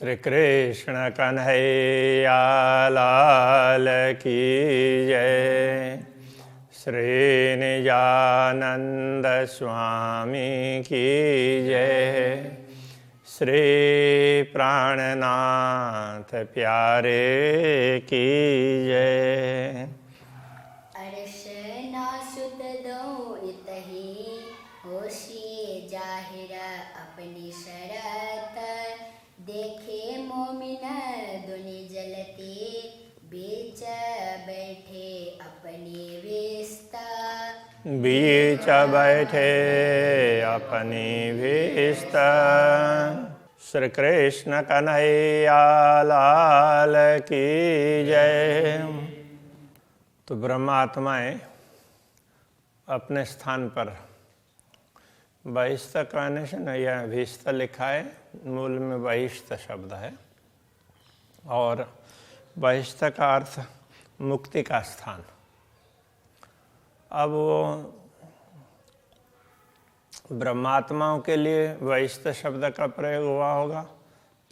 श्री कृष्ण कन्हैया लाल की जय। श्री निजानंद स्वामी की जय। श्री प्राणनाथ प्यारे की जय। अर्शना सुत दो इतही होशिए जाहिर अपनी शरत देखे मोमिन दुनि जलती बीच बैठे अपनी विस्ता बीच बैठे अपनी विस्ता। श्री कृष्ण कन्हैया लाल की जय। तो ब्रह्मात्माएं अपने स्थान पर बहिष्ठ कहने से न, यह भीष्ट लिखा है, मूल में बहिष्ठ शब्द है और बहिष्ठ का अर्थ मुक्ति का स्थान। अब वो ब्रह्मात्माओं के लिए बहिष्ठ शब्द का प्रयोग हुआ होगा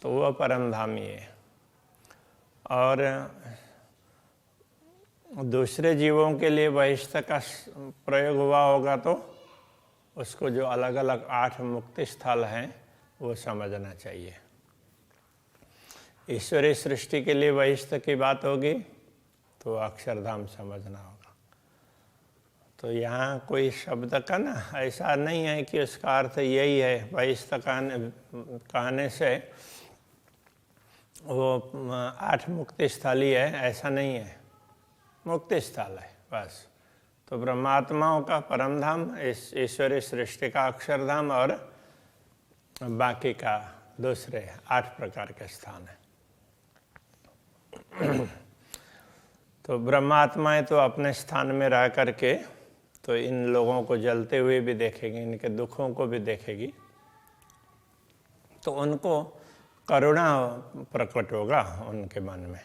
तो वह परमधामी है, और दूसरे जीवों के लिए बहिष्ठ का प्रयोग हुआ होगा तो उसको जो अलग अलग 8 मुक्ति स्थल हैं वो समझना चाहिए। ईश्वरीय सृष्टि के लिए बहिष्ठ की बात होगी तो अक्षरधाम समझना होगा। तो यहाँ कोई शब्द का ना ऐसा नहीं है कि उसका अर्थ यही है, बहिष्ठ कहने से वो 8 मुक्ति स्थल ही है, ऐसा नहीं है, मुक्ति स्थल है बस। तो ब्रह्मात्माओं का परमधाम, ईश्वरीय सृष्टि का अक्षरधाम और बाकी का दूसरे 8 प्रकार के स्थान है। तो ब्रह्मात्माएं तो अपने स्थान में रह करके तो इन लोगों को जलते हुए भी देखेगी, इनके दुखों को भी देखेगी, तो उनको करुणा प्रकट होगा उनके मन में।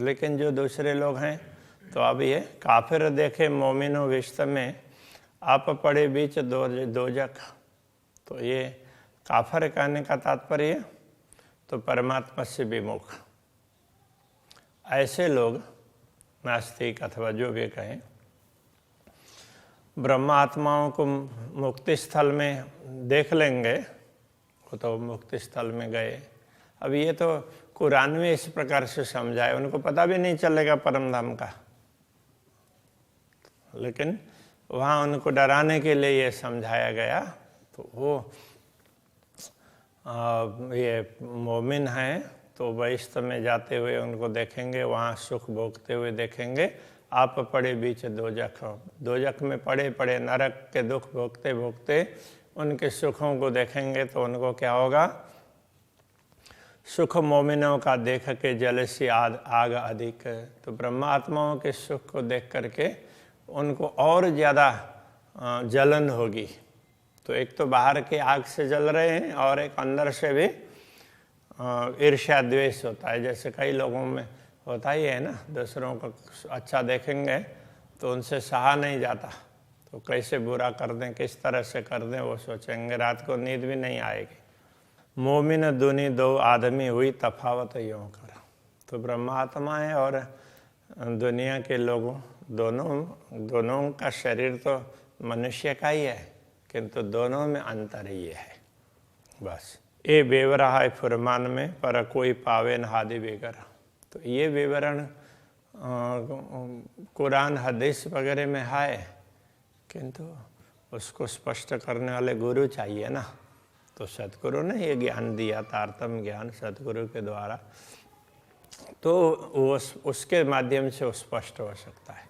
लेकिन जो दूसरे लोग हैं तो अब ये काफिर देखे मोमिनो विश्व में आप पड़े बीच दोजख। तो ये काफिर कहने का तात्पर्य तो परमात्मा से विमुख ऐसे लोग, नास्तिक अथवा जो भी कहें, ब्रह्मात्माओं को मुक्ति स्थल में देख लेंगे, वो तो मुक्ति स्थल में गए। अब ये तो कुरान में इस प्रकार से समझाए, उनको पता भी नहीं चलेगा परमधाम का, लेकिन वहाँ उनको डराने के लिए ये समझाया गया। तो वो ये मोमिन हैं तो बहिष्ठ में जाते हुए उनको देखेंगे, वहाँ सुख भोगते हुए देखेंगे। आप पड़े बीच दोजख, दोजख में पड़े पड़े नरक के दुख भोगते भोगते उनके सुखों को देखेंगे तो उनको क्या होगा? सुख मोमिनों का देख के जल सी आग अधिक। तो ब्रह्मात्माओं के सुख को देख करके उनको और ज़्यादा जलन होगी। तो एक तो बाहर के आग से जल रहे हैं और एक अंदर से भी ईर्ष्या द्वेष होता है, जैसे कई लोगों में होता ही है ना, दूसरों को अच्छा देखेंगे तो उनसे सहा नहीं जाता, तो कैसे बुरा कर दें, किस तरह से कर दें वो सोचेंगे, रात को नींद भी नहीं आएगी। मोमिन दुनी दो आदमी हुई तफावत यूँ कर। तो ब्रह्मात्माएं और दुनिया के लोगों दोनों का शरीर तो मनुष्य का ही है, किंतु दोनों में अंतर ही है बस। ये बेवरा है फुरमान में पर कोई पावे न हादि बेगर। तो ये विवरण कुरान हदीस वगैरह में है, किंतु उसको स्पष्ट करने वाले गुरु चाहिए ना। तो सतगुरु ने ये ज्ञान दिया, तारतम्य ज्ञान सतगुरु के द्वारा, तो वो उसके माध्यम से वो स्पष्ट हो सकता है।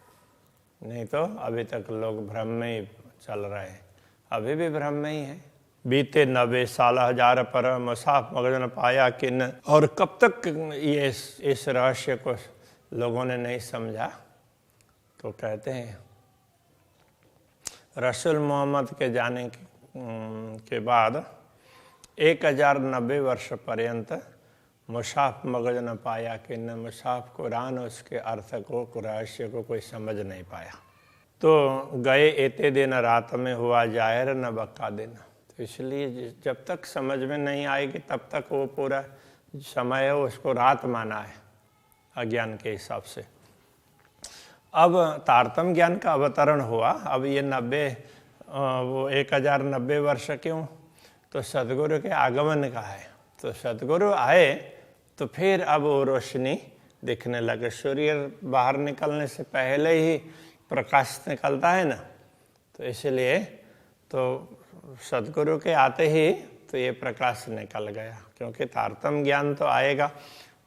नहीं तो अभी तक लोग भ्रम में ही चल रहे हैं, अभी भी भ्रम में ही है। बीते 90 साल हजार पर मुसाफ मगन पाया किन। और कब तक ये इस रहस्य को लोगों ने नहीं समझा? तो कहते हैं रसूल मोहम्मद के जाने के बाद 1090 वर्ष पर्यंत मुसाफ मगज न पाया कि न मुसाफ कुरान उसके अर्थ को, रहस्य को कोई समझ नहीं पाया। तो गए एते दिन रात में हुआ जाहिर न बक्का दिन। तो इसलिए जब तक समझ में नहीं आएगी तब तक वो पूरा समय है उसको रात माना है अज्ञान के हिसाब से। अब तारतम्य ज्ञान का अवतरण हुआ। अब ये 1090 वर्ष क्यों? तो सदगुरु के आगमन का है। तो सदगुरु आए तो फिर अब वो रोशनी दिखने लगे। सूर्य बाहर निकलने से पहले ही प्रकाश निकलता है ना, तो इसलिए तो सदगुरु के आते ही तो ये प्रकाश निकल गया। क्योंकि तारतम्य ज्ञान तो आएगा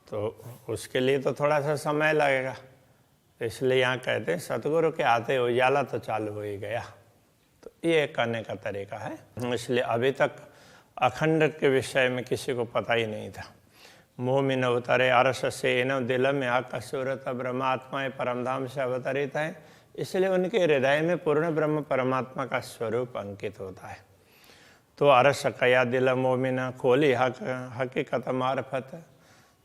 तो उसके लिए तो थोड़ा सा समय लगेगा, इसलिए यहाँ कहते हैं सतगुरु के आते उजाला तो चालू हो ही गया। तो ये करने का तरीका है। इसलिए अभी तक अखंड के विषय में किसी को पता ही नहीं था। मोह में न उतरे अरस से इन दिल में आकसूरत ब्रह्मात्मा परमधाम से अवतरित है, इसलिए उनके हृदय में पूर्ण ब्रह्म परमात्मा का स्वरूप अंकित होता है। तो अरस कया दिल मोमिन खोली हकीकत मार्फत।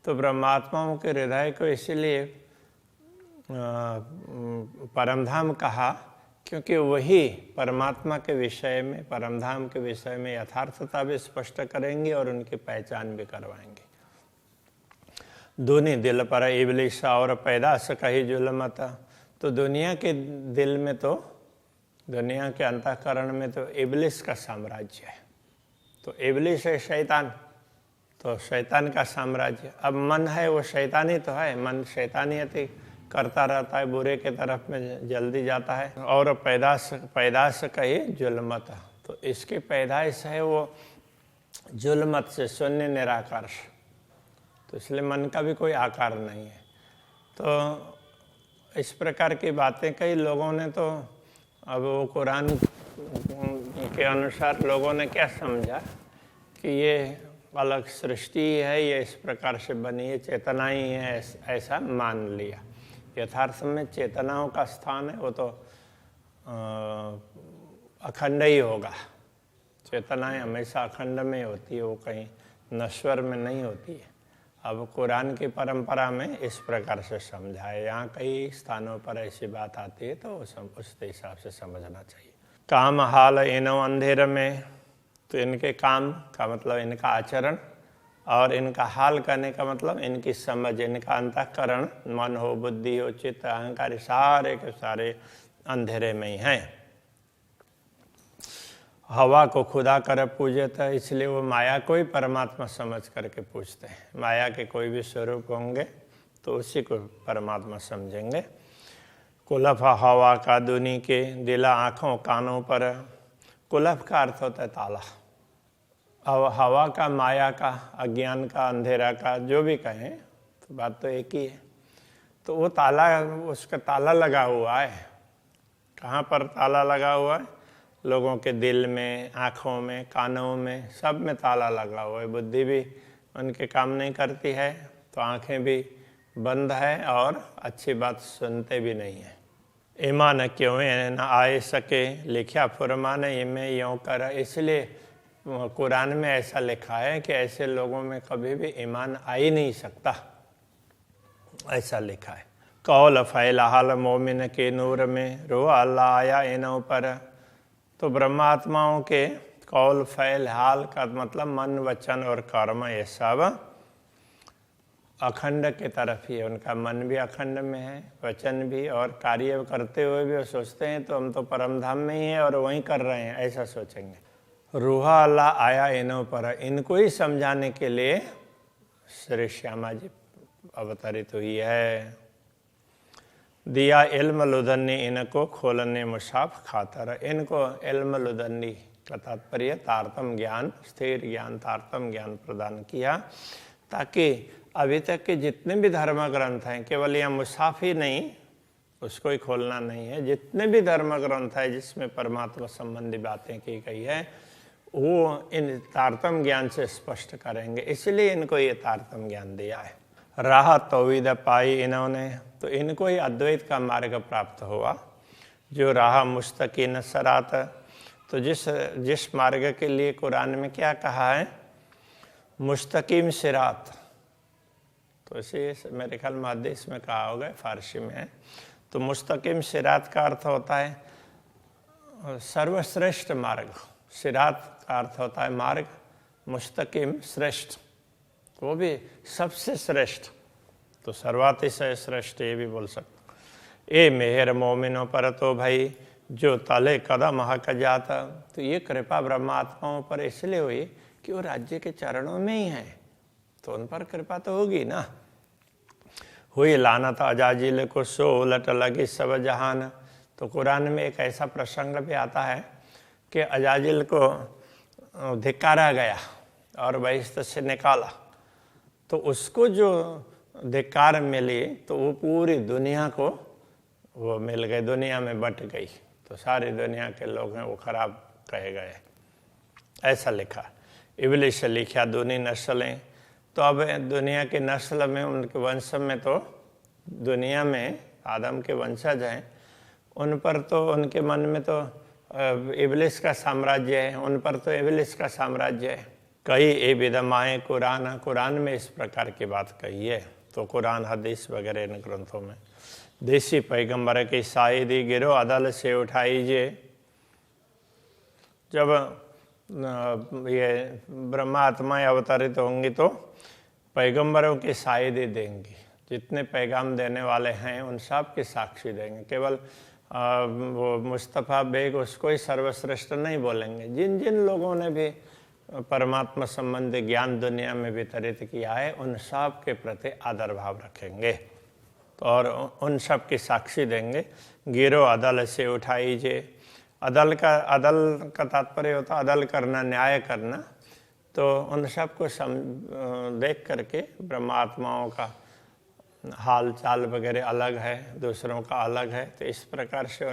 तो ब्रह्मात्माओं के हृदय को इसीलिए परमधाम कहा क्योंकि वही परमात्मा के विषय में, परमधाम के विषय में यथार्थता भी स्पष्ट करेंगे और उनकी पहचान भी करवाएंगे। दूनी दिल पर इबलिस और पैदाश कही जुलमत। तो दुनिया के दिल में तो, दुनिया के अंतःकरण में तो इबलिस का साम्राज्य है। तो इबलिस है शैतान, तो शैतान का साम्राज्य। अब मन है वो शैतानी तो है, मन शैतानियत ही करता रहता है, बुरे के तरफ में जल्दी जाता है। और पैदाश कही जुल्मत। तो इसकी पैदाइश है वो जुल्मत से, शून्य निराकार से। तो इसलिए मन का भी कोई आकार नहीं है। तो इस प्रकार की बातें कई लोगों ने तो, अब वो कुरान के अनुसार लोगों ने क्या समझा कि ये अलग सृष्टि है, ये इस प्रकार से बनी है, चेतना ही है, ऐसा मान लिया। यथार्थ में चेतनाओं का स्थान है वो तो अखंड ही होगा। चेतनाएं हमेशा अखंड में होती है, वो कहीं नश्वर में नहीं होती है। अब कुरान की परंपरा में इस प्रकार से समझा है। यहाँ कई स्थानों पर ऐसी बात आती है तो उस हिसाब से समझना चाहिए। काम हाल इनो अंधेर में, तो इनके काम का मतलब इनका आचरण, और इनका हाल करने का मतलब इनकी समझ, इनका अंतःकरण, मन हो, बुद्धि हो, चित्त, अहंकार, सारे के सारे अंधेरे में ही हैं। हवा को खुदा कर पूजे था, इसलिए वो माया को ही परमात्मा समझ करके पूछते हैं। माया के कोई भी स्वरूप होंगे तो उसी को परमात्मा समझेंगे। कुलफ हवा का दुनी के दिला आँखों कानों पर। कुलफ का अर्थ होता है ताला। अब हवा का, माया का, अज्ञान का, अंधेरा का, जो भी कहें तो बात तो एक ही है। तो वो ताला, उसका ताला लगा हुआ है। कहाँ पर ताला लगा हुआ है? लोगों के दिल में, आँखों में, कानों में, सब में ताला लगा हुआ है। बुद्धि भी उनके काम नहीं करती है तो आँखें भी बंद है और अच्छी बात सुनते भी नहीं है। ईमान क्यों न आए सके लिखा फुरमान इमें यों कर। इसलिए कुरान में ऐसा लिखा है कि ऐसे लोगों में कभी भी ईमान आ ही नहीं सकता, ऐसा लिखा है। कौल फैला हाल मोमिन के नूर में रो अल्लाह आया इनों पर। तो ब्रह्मात्माओं के कौल फैल हाल का मतलब मन, वचन और कर्म, ये सब अखंड के तरफ ही है। उनका मन भी अखंड में है, वचन भी, और कार्य करते हुए भी वो सोचते हैं तो हम तो परमधाम में ही हैं और वहीं कर रहे हैं, ऐसा सोचेंगे। रूहा अल्लाह आया इनों पर। इनको ही समझाने के लिए श्री श्यामा जी अवतरित हुई है। दिया इल्म लुदन्नी इनको खोलने मुसाफ खातर। इनको इल्म लुदन्नी का तात्पर्य तारतम ज्ञान, स्थिर ज्ञान, तारतम ज्ञान प्रदान किया, ताकि अभी तक के जितने भी धर्म ग्रंथ हैं, केवल यह मुसाफ ही नहीं, उसको ही खोलना नहीं है, जितने भी धर्म ग्रंथ है जिसमें परमात्मा संबंधी बातें की गई है वो इन तारतम ज्ञान से स्पष्ट करेंगे। इसलिए इनको ये तारतम ज्ञान दिया है। राह तौहीद पाई इन्होंने, तो इनको ही अद्वैत का मार्ग प्राप्त हुआ। जो राह मुस्तकीन सरात, तो जिस मार्ग के लिए कुरान में क्या कहा है? मुस्तकीम सिरात। तो इसे मेरे ख्याल में हदीस में कहा होगा, फारसी में है। तो मुस्तकीम सिरात का अर्थ होता है सर्वश्रेष्ठ मार्ग। सिरात का अर्थ होता है मार्ग, मुस्तकीम श्रेष्ठ। तो वो भी सबसे श्रेष्ठ, तो सर्वातिशय श्रेष्ठ ये भी बोल सकते। ए मेहर मोमिनों पर तो भाई जो तले कदम हक जाता, तो ये कृपा ब्रह्मात्माओं पर इसलिए हुई कि वो राज्य के चरणों में ही है, तो उन पर कृपा तो होगी ना। हुई लानत अजाजिल को सो उलट लगी सब जहान। तो कुरान में एक ऐसा प्रसंग भी आता है कि अजाजिल को धिक्कारा गया और बहिश्त से निकाला, तो उसको जो धिक्कार मिली तो वो पूरी दुनिया को वो मिल गई, दुनिया में बट गई, तो सारी दुनिया के लोग हैं वो खराब कहे गए, ऐसा लिखा। इब्लिस लिखा दूनी नस्लें, तो अब दुनिया की नस्ल में उनके वंश में तो दुनिया में आदम के वंशज हैं, उन पर तो उनके मन में तो इब्लिस का साम्राज्य है, उन पर तो इब्लिस का साम्राज्य है। कई ए विदमाए कुरान, कुरान में इस प्रकार की बात कही है। तो कुरान हदीस वगैरह इन ग्रंथों में देसी पैगंबर की शायदी गिरो अदल से उठाइए। जब ये ब्रह्मा आत्माएं अवतरित होंगी तो पैगंबरों की शायदी देंगी, जितने पैगाम देने वाले हैं उन सब की साक्षी देंगे। केवल वो मुस्तफ़ा बेग उसको ही सर्वश्रेष्ठ नहीं बोलेंगे, जिन जिन लोगों ने भी परमात्मा संबंधी ज्ञान दुनिया में वितरित किया है उन सब के प्रति आदर भाव रखेंगे, तो और उन सब की साक्षी देंगे। गिरो अदल से उठाइए। अदल का तात्पर्य होता है अदल करना, न्याय करना। तो उन सब को देख करके ब्रह्मात्माओं का हाल चाल वगैरह अलग है, दूसरों का अलग है, तो इस प्रकार से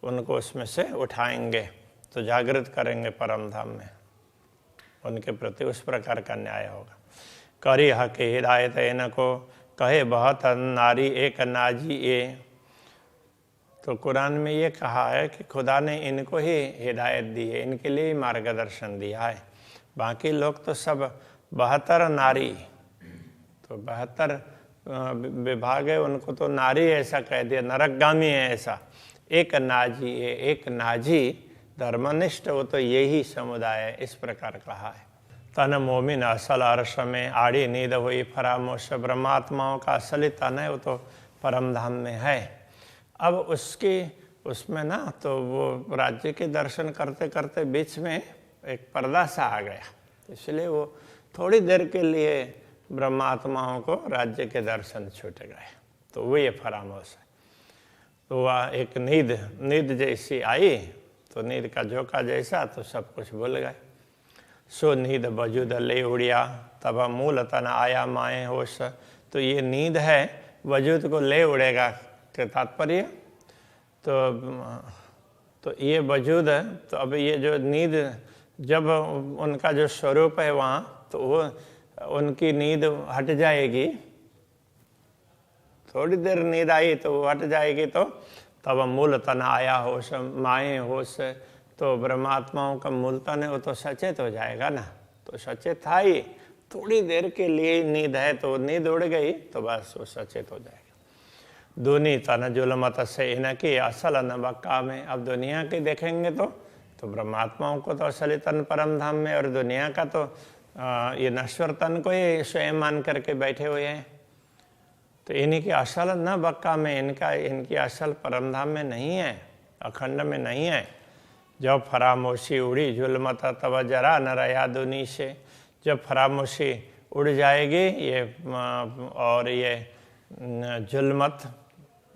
उनको उसमें से उठाएंगे, तो जागृत करेंगे परम धाम में, उनके प्रति उस प्रकार का न्याय होगा। करी हक हिदायत इनको कहे बहुत नारी एक नाजी ए। तो कुरान में ये कहा है कि खुदा ने इनको ही हिदायत दी है, इनके लिए ही मार्गदर्शन दिया है। बाकी लोग तो सब 72 नारी, तो 72 विभाग है, उनको तो नारी ऐसा कह दिया, नरकगामी है ऐसा। एक नाजी है, एक नाजी धर्मनिष्ठ, वो तो यही समुदाय है, इस प्रकार कहा है। तन मोमिन असल अर्श में आड़ी नींद हुई फरामोश। ब्रह्मात्माओं का असली तन है वो तो परम धाम में है। अब उसमें ना तो वो राज्य के दर्शन करते करते बीच में एक पर्दा सा आ गया, इसलिए वो थोड़ी देर के लिए ब्रह्मात्माओं को राज्य के दर्शन छूट गए, तो वो ये फरामोश है। तो वह एक नींद जैसी आई, तो नींद का झोंका जैसा, तो सब कुछ भूल गए। सो नींद वजूद ले उड़िया तब मूल तन आया माए होश। तो ये नींद है वजूद को ले उड़ेगा के तात्पर्य, तो ये वजूद है। तो अब ये जो नींद, जब उनका जो स्वरूप है वहाँ, तो वो उनकी नींद हट जाएगी, थोड़ी देर नींद आई तो वो हट जाएगी, तो तब मूल तन आया होश माए होश। तो ब्रह्मात्माओं का मूल तन है वो तो सचेत हो जाएगा ना, तो सचेत था ही, थोड़ी देर के लिए नींद है, तो नींद उड़ गई तो बस वो सचेत हो जाएगा। दूनी तन जुलमत से इनकी असल न बक्का में। अब दुनिया के देखेंगे तो ब्रह्मात्माओं को तो असली तन परम धाम में, और दुनिया का तो ये नश्वर तन को ही स्वयं मान करके बैठे हुए हैं। तो इन्हीं की असल न बक्का में, इनकी असल परम धाम में नहीं है, अखंड में नहीं है। जब फरामोशी उड़ी जुल्मत तब जरा न रहा दुनी से। जब फरामोशी उड़ जाएगी ये और ये जुल्मत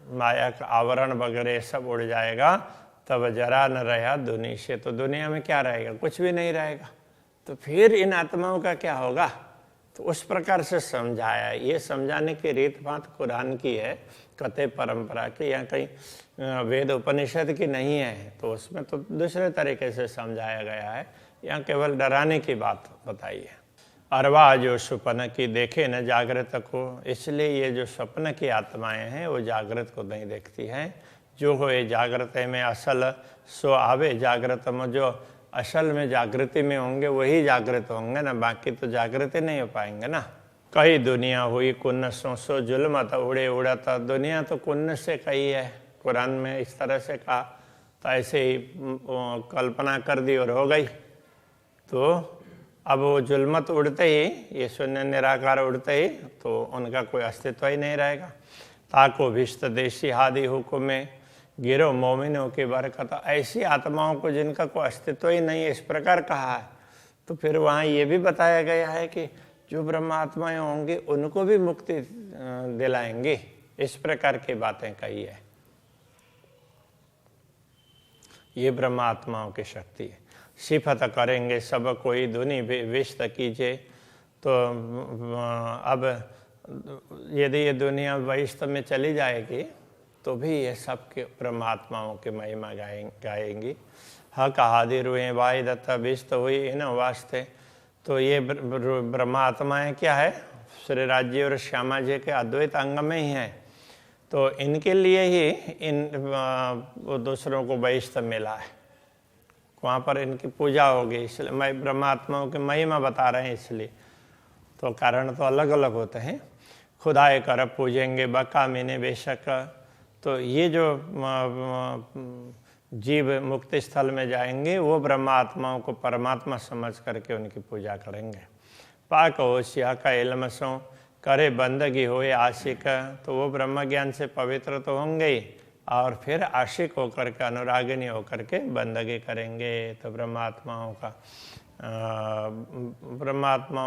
माया का आवरण वगैरह सब उड़ जाएगा, तब जरा न रहा दुनी से। तो दुनिया में क्या रहेगा, कुछ भी नहीं रहेगा। तो फिर इन आत्माओं का क्या होगा, तो उस प्रकार से समझाया। ये समझाने की रीत बात कुरान की है, कते परंपरा की, या कहीं वेद उपनिषद की नहीं है, तो उसमें तो दूसरे तरीके से समझाया गया है। यहाँ केवल डराने की बात बताई है। अरवा जो स्वप्न की देखे न जागृत को, इसलिए ये जो स्वप्न की आत्माएं हैं वो जागृत को नहीं देखती हैं। जो हो ये जागृत में असल सो आवे जागृत में, जो असल में जागृति में होंगे वही जागृत होंगे ना, बाकी तो जागृति नहीं हो पाएंगे ना। कई दुनिया हुई कुन्न सो जुल्मत उड़े उड़ता। दुनिया तो कुन्न से कही है, कुरान में इस तरह से कहा, तो ऐसे ही कल्पना कर दी और हो गई। तो अब वो जुल्मत उड़ते ही, ये शून्य निराकार उड़ते ही, तो उनका कोई अस्तित्व ही नहीं रहेगा। ताको भिष्ट देशी हादि हुकुमे गिरो मोमिनों की बरकत। ऐसी आत्माओं को जिनका कोई अस्तित्व ही नहीं है, इस प्रकार कहा है। तो फिर वहाँ ये भी बताया गया है कि जो ब्रह्मात्माएं होंगी उनको भी मुक्ति दिलाएंगे, इस प्रकार की बातें कही है। ये ब्रह्मात्माओं की शक्ति है। सिफत करेंगे सब कोई धुनि विस्त कीजिए। तो अब यदि ये दुनिया वैष्णव में चली जाएगी तो भी ये सबके परमात्माओं की महिमा गाएंगी। हक हादि रुए वाई दत्ता विस्त हुई इन वास्ते। तो ये ब्रह्मात्माएं क्या है, श्री राज्य और श्यामा जी के अद्वैत अंग में ही है। तो इनके लिए ही वो दूसरों को वैष्णव मिला है, वहाँ पर इनकी पूजा होगी। इसलिए मैं ब्रह्मात्माओं की महिमा बता रहे हैं इसलिए। तो कारण तो अलग अलग होते हैं। खुदाए कर पूजेंगे बका मीने बेशक। तो ये जो जीव मुक्ति स्थल में जाएंगे वो ब्रह्मात्माओं को परमात्मा समझ करके उनकी पूजा करेंगे। पाक होशिया का इल्मसों करे बंदगी होए आशिक। तो वो ब्रह्म ज्ञान से पवित्र तो होंगे ही, और फिर आशिक होकर के, अनुरागिनी होकर के बंदगी करेंगे। तो ब्रह्मात्माओं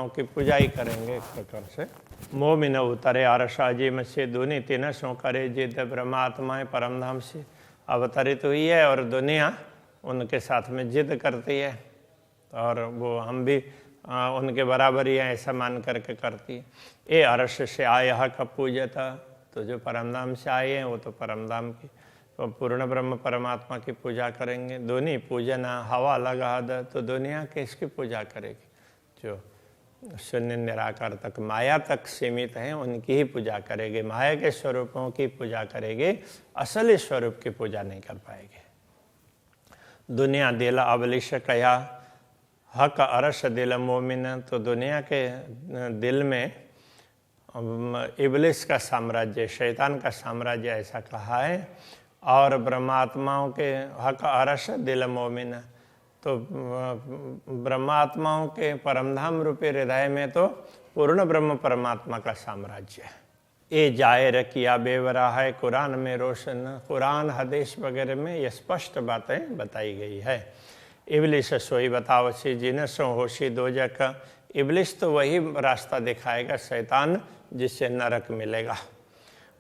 की पूजा ही करेंगे एक प्रकार से। मोमिन उतरे आरसाजी में से दुनि तीन सो करे जिद। ब्रह्मात्माएं परमधाम से अवतरित हुई है और दुनिया उनके साथ में जिद करती है, और वो हम भी उनके बराबर ही ऐसा मान करके करती है। ए अरश से आया का पूजता। तो जो परमधाम से आए हैं वो तो परमधाम की, तो पूर्ण ब्रह्म परमात्मा की पूजा करेंगे। दुनि पूजना हवा लगा द। तो दुनिया किसकी पूजा करेगी? जो शून्य निराकार तक, माया तक सीमित हैं, उनकी ही पूजा करेंगे। माया के स्वरूपों की पूजा करेंगे, असली स्वरूप की पूजा नहीं कर पाएंगे। दुनिया दिल अबलिश कया हक अरश दिल मोमिन। तो दुनिया के दिल में इबलिस का साम्राज्य, शैतान का साम्राज्य ऐसा कहा है। और ब्रह्मात्माओं के हक अरश दिल मोमिन। तो ब्रह्मात्माओं के परमधाम रूपी हृदय में तो पूर्ण ब्रह्म परमात्मा का साम्राज्य है। ये जाहिर किया बेवरा है कुरान में रोशन। कुरान हदीस वगैरह में ये स्पष्ट बातें बताई गई है। इबलिस सोई बतावसी जिन सो होशी दोजक। इबलिस तो वही रास्ता दिखाएगा, शैतान, जिससे नरक मिलेगा।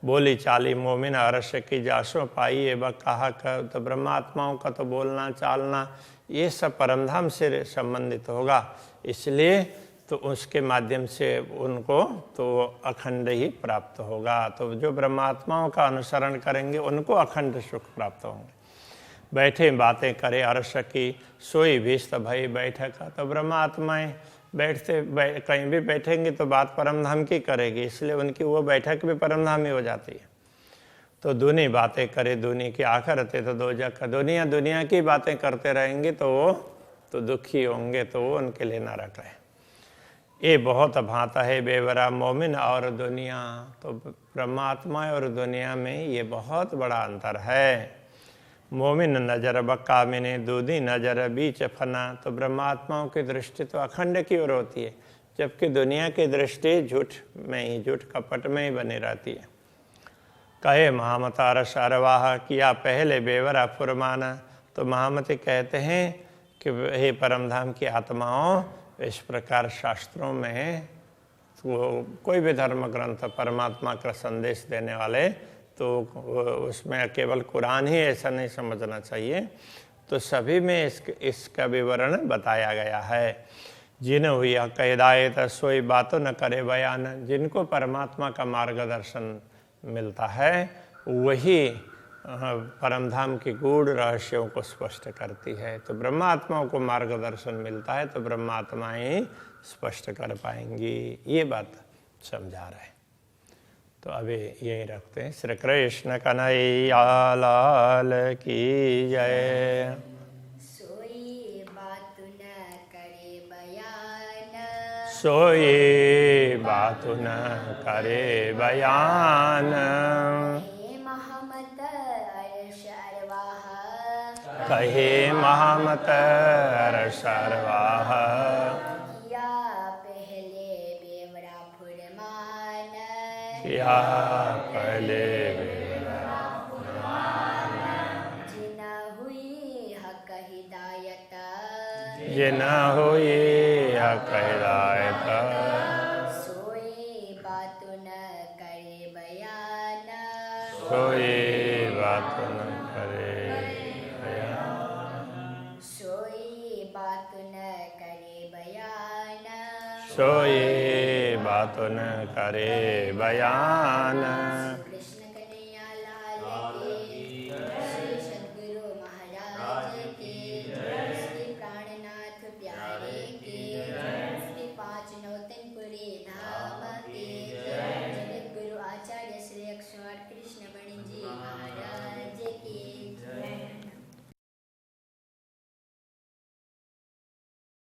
बोली चाली मोमिन अरश की जासो पाई ए कहा कर। तो ब्रह्मात्माओं का तो बोलना चालना ये सब परमधाम से संबंधित होगा, इसलिए तो उसके माध्यम से उनको तो अखंड ही प्राप्त होगा। तो जो ब्रह्मात्माओं का अनुसरण करेंगे उनको अखंड सुख प्राप्त होंगे। बैठे बातें करे अरश की सोई भीष्ट भई बैठक। तो ब्रह्मात्माएं कहीं भी बैठेंगे तो बात परमधाम की करेगी, इसलिए उनकी वो बैठक भी परमधाम ही हो जाती है। तो दुनी बातें करे दुनी की आखिरते तो दोजक। दुनिया की बातें करते रहेंगे तो वो तो दुखी होंगे, तो वो उनके लिए नरक है। ये बहुत भांता है बेवरा मोमिन और दुनिया। तो परमात्मा और दुनिया में ये बहुत बड़ा अंतर है। मोमिन नजर बक्का मिने दूधी नजर बीच फना। तो ब्रह्मात्माओं की दृष्टि तो अखंड की ओर होती है, जबकि दुनिया की दृष्टि झूठ में ही, झूठ कपट में ही बनी रहती है। कहे महामता रसारवाह किया पहले बेवरा फुरमाना। तो महामती कहते हैं कि हे परमधाम की आत्माओं, इस प्रकार शास्त्रों में वो कोई भी धर्म ग्रंथ परमात्मा का संदेश देने वाले, तो उसमें केवल कुरान ही ऐसा नहीं समझना चाहिए। तो सभी में इसका विवरण बताया गया है। जिन हुई हिदायत सोई बातों न करे बयान। जिनको परमात्मा का मार्गदर्शन मिलता है वही परमधाम की गूढ़ रहस्यों को स्पष्ट करती है। तो ब्रह्मात्माओं को मार्गदर्शन मिलता है तो ब्रह्मात्माएं स्पष्ट कर पाएंगी, ये बात समझा रहे हैं। तो अभी यही रखते हैं। श्री कृष्ण कन्हैया लाल की जय। सोई बात न करे बयान। सोई बात न करे बयान। कहे महमत अर्श अरवाह। कहे महमत अर्श अरवाह। या पहले जिना हुई हक हिदायत जिना हुई हक हिदायत सोई बात न करे बयान कोई बात न करे बयान सोई बात न करे बयान सोई बात न करे बयान